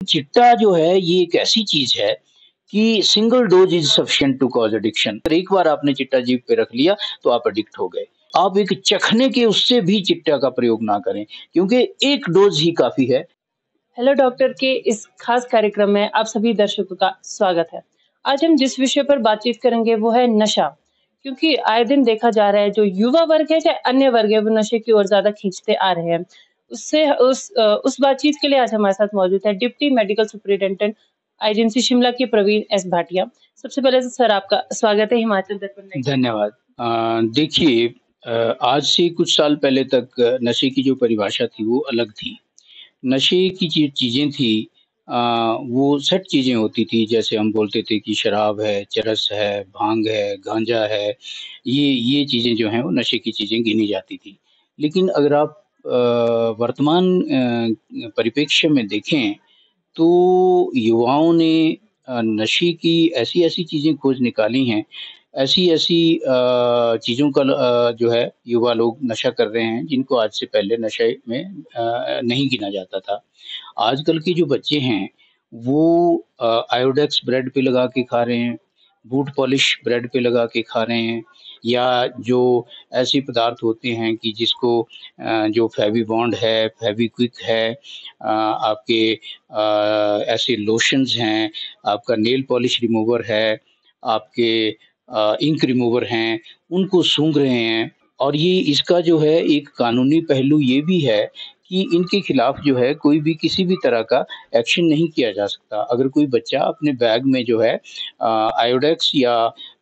चिट्टा जो है ये एक ऐसी चीज है कि single dose is sufficient to cause addiction. अगर एक बार आपने चिट्टा जीभ पे रख लिया तो आप एडिक्ट हो गए। आप एक चखने के उससे भी चिट्टा का प्रयोग ना करें क्योंकि एक डोज ही काफी है। हेलो डॉक्टर के इस खास कार्यक्रम में आप सभी दर्शकों का स्वागत है। आज हम जिस विषय पर बातचीत करेंगे वो है नशा। क्योंकि आए दिन देखा जा रहा है जो युवा वर्ग है चाहे अन्य वर्ग है वो नशे की ओर ज्यादा खींचते आ रहे हैं। उस बातचीत के लिए आज हमारे साथ मौजूद है deputy medical superintendent IGMC Shimla के प्रवीण एस भाटिया। सबसे पहले तो सर आपका स्वागत है हिमाचल दर्पण में। धन्यवाद। देखिए, आज से कुछ साल पहले तक नशे की जो परिभाषा थी वो अलग थी। नशे की चीज़ें थी, अ, वो सेट चीज़ें होती थी। जैसे हम बोलते थे कि शराब है, चरस है, भांग है, गांजा है। ये चीज़ें जो हैं वो नशे की चीज़ें गिनी जाती थी। लेकिन अगर आप वर्तमान परिप्रेक्ष्य में देखें तो युवाओं ने नशे की ऐसी-ऐसी चीज़ें खोज निकाली हैं, ऐसी-ऐसी चीज़ों का जो है युवा लोग नशा कर रहे हैं जिनको आज से पहले नशे में नहीं गिना जाता था। आजकल के जो बच्चे हैं वो आयोडेक्स ब्रेड पे लगा के खा रहे हैं, बूट पॉलिश ब्रेड पे लगा के खा रहे हैं, या जो ऐसे पदार्थ होते हैं कि जिसको जो फेविबॉन्ड है, फेविक्विक है, आपके ऐसे लोशंस हैं, आपका नेल पॉलिश रिमूवर है, आपके इंक रिमूवर हैं, उनको सूंघ रहे हैं। और ये इसका जो है एक कानूनी पहलू ये भी है कि इनके खिलाफ जो है कोई भी किसी भी तरह का एक्शन नहीं किया जा सकता। अगर कोई बच्चा अपने बैग में जो है आयोडेक्स या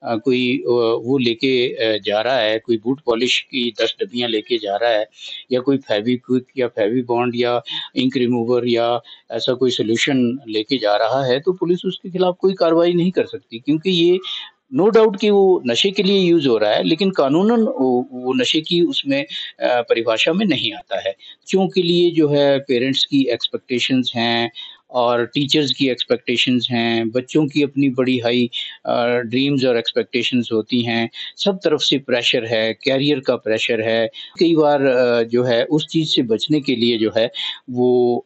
कोई वो लेके जा रहा है, कोई बूट पॉलिश की 10 डब्बियाँ लेके जा रहा है, या कोई फेविक्विक या फेविबॉन्ड या इंक रिमूवर या ऐसा कोई सॉल्यूशन लेके जा रहा है, तो पुलिस उसके खिलाफ कोई कार्रवाई नहीं कर सकती क्योंकि ये नो डाउट कि वो नशे के लिए यूज़ हो रहा है, लेकिन कानूनन वो नशे की उसमें परिभाषा में नहीं आता है। बच्चों के लिए जो है पेरेंट्स की एक्सपेक्टेशंस हैं और टीचर्स की एक्सपेक्टेशंस हैं, बच्चों की अपनी बड़ी हाई ड्रीम्स और एक्सपेक्टेशंस होती हैं, सब तरफ से प्रेशर है, करियर का प्रेशर है। कई बार जो है उस चीज़ से बचने के लिए जो है वो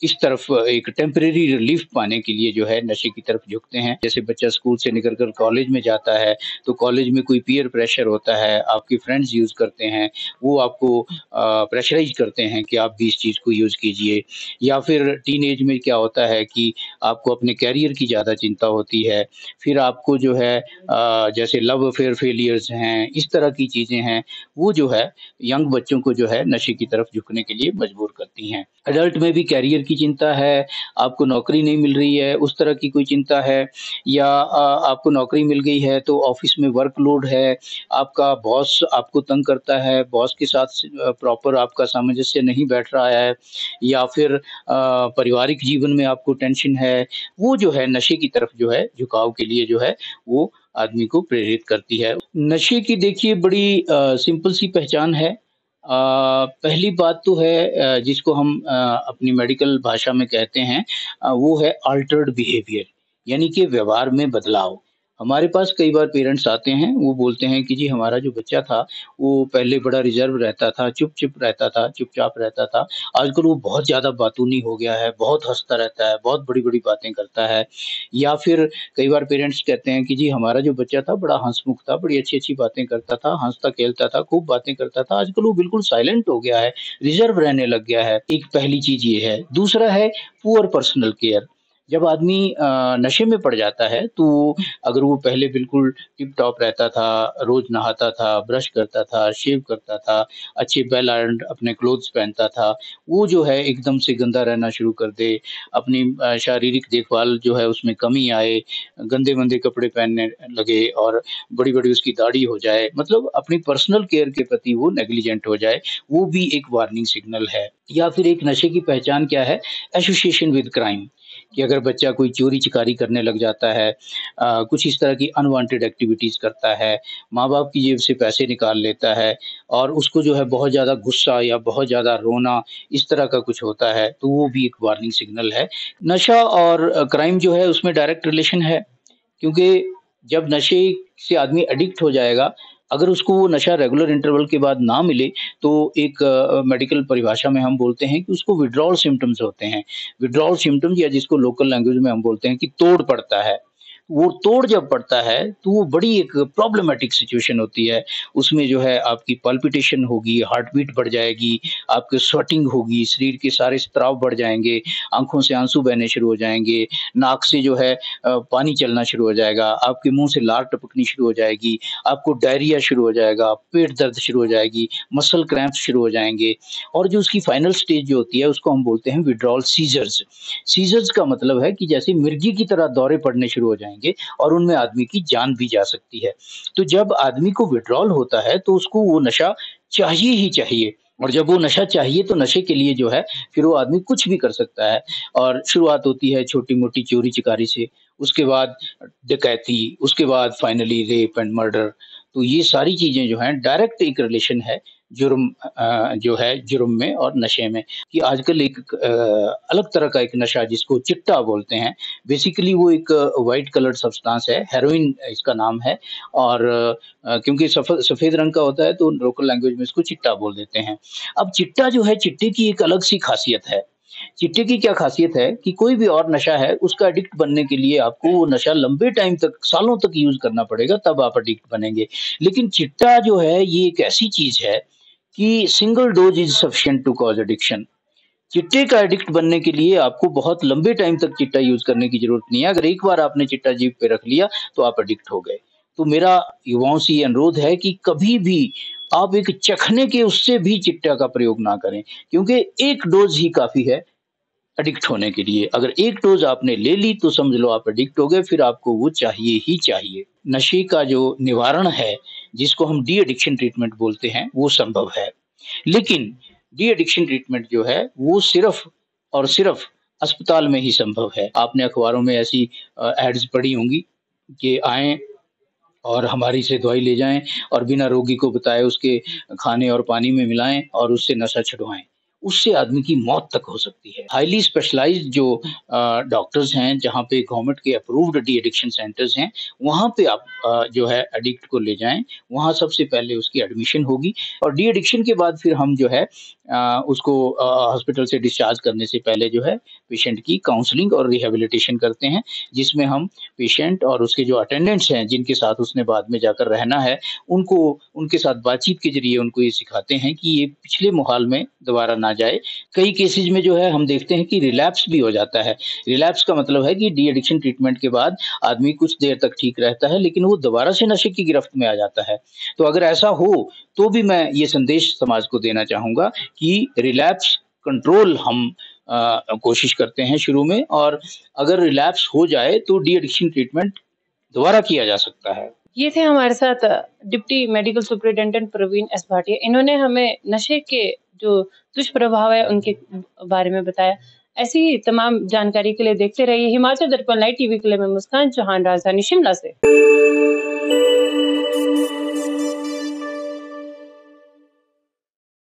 इस तरफ एक टेम्परेरी रिलीफ पाने के लिए जो है नशे की तरफ झुकते हैं। जैसे बच्चा स्कूल से निकल कर कॉलेज में जाता है, तो कॉलेज में कोई पीयर प्रेशर होता है, आपके फ्रेंड्स यूज़ करते हैं, वो आपको प्रेशराइज़ करते हैं कि आप भी इस चीज़ को यूज़ कीजिए। या फिर टीनेज में क्या होता है कि आपको अपने करियर की ज़्यादा चिंता होती है। फिर आपको जो है जैसे लव अफेयर फेलियर्स हैं, इस तरह की चीज़ें हैं, वो जो है यंग बच्चों को जो है नशे की तरफ झुकने के लिए मजबूर करती हैं। एडल्ट में भी करियर की चिंता है, आपको नौकरी नहीं मिल रही है, उस तरह की कोई चिंता है, या आपको नौकरी मिल गई है तो ऑफ़िस में वर्कलोड है, आपका बॉस आपको तंग करता है, बॉस के साथ प्रॉपर आपका सामंजस्य नहीं बैठ रहा है, या फिर पारिवारिक जीवन में आपको टेंशन है, वो जो है नशे की तरफ जो है झुकाव के लिए जो है वो आदमी को प्रेरित करती है। नशे की देखिए बड़ी सिंपल सी पहचान है। पहली बात तो है जिसको हम अपनी मेडिकल भाषा में कहते हैं, वो है अल्टर्ड बिहेवियर, यानी कि व्यवहार में बदलाव। हमारे पास कई बार पेरेंट्स आते हैं, वो बोलते हैं कि जी हमारा जो बच्चा था, वो पहले बड़ा रिज़र्व रहता था, चुप-चुप रहता था, चुपचाप रहता था। आजकल वो बहुत ज़्यादा बातूनी हो गया है, बहुत हँसता रहता है, बहुत बड़ी-बड़ी बातें करता है। या फिर कई बार पेरेंट्स कहते हैं कि जी हमारा जो बच्चा था बड़ा हँसमुख था, बड़ी अच्छी-अच्छी बातें करता था, हँसता-खेलता था, खूब बातें करता था, आजकल वो बिल्कुल साइलेंट हो गया है, रिज़र्व रहने लग गया है। एक पहली चीज़ ये है। दूसरा है पुअर पर्सनल केयर। जब आदमी नशे में पड़ जाता है तो अगर वो पहले बिल्कुल टिप-टॉप रहता था, रोज़ नहाता था, ब्रश करता था, शेव करता था, अच्छे वेल आयरन्ड अपने क्लोथ्स पहनता था, वो जो है एकदम से गंदा रहना शुरू कर दे, अपनी शारीरिक देखभाल जो है उसमें कमी आए, गंदे-मंदे कपड़े पहनने लगे और बड़ी-बड़ी उसकी दाढ़ी हो जाए, मतलब अपनी पर्सनल केयर के प्रति वो नेग्लिजेंट हो जाए, वो भी एक वार्निंग सिग्नल है। या फिर एक नशे की पहचान क्या है? एसोसिएशन विद क्राइम, कि अगर बच्चा कोई चोरी-चकारी करने लग जाता है, कुछ इस तरह की अनवांटेड एक्टिविटीज़ करता है, माँ-बाप की जेब से पैसे निकाल लेता है और उसको जो है बहुत ज़्यादा गुस्सा या बहुत ज़्यादा रोना, इस तरह का कुछ होता है, तो वो भी एक वार्निंग सिग्नल है। नशा और क्राइम जो है उसमें डायरेक्ट रिलेशन है, क्योंकि जब नशे से आदमी एडिक्ट हो जाएगा, अगर उसको वो नशा रेगुलर इंटरवल के बाद ना मिले, तो एक मेडिकल परिभाषा में हम बोलते हैं कि उसको विथड्रॉल सिम्पटम्स होते हैं। विथड्रॉल सिम्पटम्स या जिसको लोकल लैंग्वेज में हम बोलते हैं कि तोड़ पड़ता है। वो तोड़ जब पड़ता है, तो वो बड़ी एक प्रॉब्लमैटिक सिचुएशन होती है। उसमें जो है आपकी पाल्पिटेशन होगी, हार्ट बीट बढ़ जाएगी, आपकी स्वेटिंग होगी, शरीर के सारे स्त्राव बढ़ जाएँगे, आँखों से आँसू बहने शुरू हो जाएँगे, नाक से जो है पानी चलना शुरू हो जाएगा, आपके मुँह से लार टपकनी शुरू हो जाएगी, आपको डायरिया शुरू हो जाएगा, पेट दर्द शुरू हो जाएगी, मसल क्रैम्प्स शुरू हो जाएँगे और जो उसकी फाइनल स्टेज जो होती है उसको हम बोलते हैं विथड्रॉल सीज़र्स। सीज़र्स का मतलब है कि जैसे मिर्गी की तरह दौरे पड़ने शुरू हो जाएँगे और उनमें आदमी की जान भी जा सकती है। तो जब आदमी को विथड्रॉल होता है तो उसको वो नशा चाहिए ही चाहिए और जब वो नशा चाहिए तो नशे के लिए जो है फिर वो आदमी कुछ भी कर सकता है और शुरुआत होती है छोटी-मोटी चोरी-चकारी से, उसके बाद डकैती, उसके बाद फाइनली रेप एंड मर्डर। तो ये सारी चीज़ें जो हैं डायरेक्ट एक रिलेशन है जो है जुर्म में और नशे में कि आजकल एक अलग तरह का एक नशा जिसको चिट्टा बोलते हैं। बेसिकली वो एक व्हाइट कलर्ड सब्सटेंस है, हेरोइन इसका नाम है और क्योंकि सफ़ेद रंग का होता है तो लोकल लैंग्वेज में इसको चिट्टा बोल देते हैं। अब चिट्टा जो है, चिट्टे की एक अलग सी ख़ासियत है। चिट्टे की क्या ख़ासियत है कि कोई भी और नशा है, उसका एडिक्ट बनने के लिए आपको वो नशा लंबे टाइम तक, सालों तक यूज़ करना पड़ेगा तब आप एडिक्ट बनेंगे। लेकिन चिट्टा जो है ये एक ऐसी चीज़ है कि single dose is sufficient to cause addiction. चिट्टे का एडिक्ट बनने के लिए आपको बहुत लंबे टाइम तक चिट्टा यूज़ करने की ज़रूरत नहीं है। अगर एक बार आपने चिट्टा जीभ पे रख लिया, तो आप एडिक्ट हो गए। तो मेरा युवाओं से ये अनुरोध है कि कभी भी आप एक चखने के उससे भी चिट्टा का प्रयोग ना करें, क्योंकि एक डोज़ ही काफ़ी है एडिक्ट होने के लिए। अगर एक डोज़ आपने ले ली तो समझ लो आप एडिक्ट हो गए, फिर आपको वो चाहिए ही चाहिए। नशे का जो निवारण है, जिसको हम डी एडिक्शन ट्रीटमेंट बोलते हैं, वो संभव है। लेकिन डी एडिक्शन ट्रीटमेंट जो है, वो सिर्फ़ और सिर्फ़ अस्पताल में ही संभव है। आपने अखबारों में ऐसी एड्स पढ़ी होंगी कि आएँ और हमारी से दवाई ले जाएँ और बिना रोगी को बताए उसके खाने और पानी में मिलाएँ और उससे नशा छुड़वाएँ। उससे आदमी की मौत तक हो सकती है। हाइली स्पेशलाइज़्ड जो डॉक्टर्स हैं, जहाँ पे गवर्नमेंट के अप्रूव्ड डी एडिक्शन सेंटर्स हैं, वहाँ पे आप जो है एडिक्ट को ले जाएँ। वहाँ सबसे पहले उसकी एडमिशन होगी और डी एडिक्शन के बाद फिर हम जो है उसको हॉस्पिटल से डिस्चार्ज करने से पहले जो है पेशेंट की काउंसलिंग और रिहैबिलिटेशन करते हैं, जिसमें हम पेशेंट और उसके जो अटेंडेंट्स हैं, जिनके साथ उसने बाद में जाकर रहना है, उनको उनके साथ बातचीत के ज़रिए उनको ये सिखाते हैं कि ये पिछले मोहाल में दोबारा ना जाए। कई केसेज़ में जो है हम देखते हैं कि रिलैप्स भी हो जाता है। रिलैप्स का मतलब है कि डी एडिक्शन ट्रीटमेंट के बाद आदमी कुछ देर तक ठीक रहता है, लेकिन वो दोबारा से नशे की गिरफ्त में आ जाता है। तो अगर ऐसा हो, तो भी मैं ये संदेश समाज को देना चाहूँगा कि रिलैप्स कंट्रोल हम कोशिश करते हैं शुरू में और अगर रिलैप्स हो जाए तो डी एडिक्शन ट्रीटमेंट दोबारा किया जा सकता है। ये थे हमारे साथ deputy medical superintendent Praveen S Bhatia. इन्होंने हमें नशे के जो दुष्प्रभाव है उनके बारे में बताया। ऐसी ही तमाम जानकारी के लिए देखते रहिए हिमाचल दर्पण लाइव टीवी के लिए मैं मुस्कान चौहान, राजधानी शिमला से।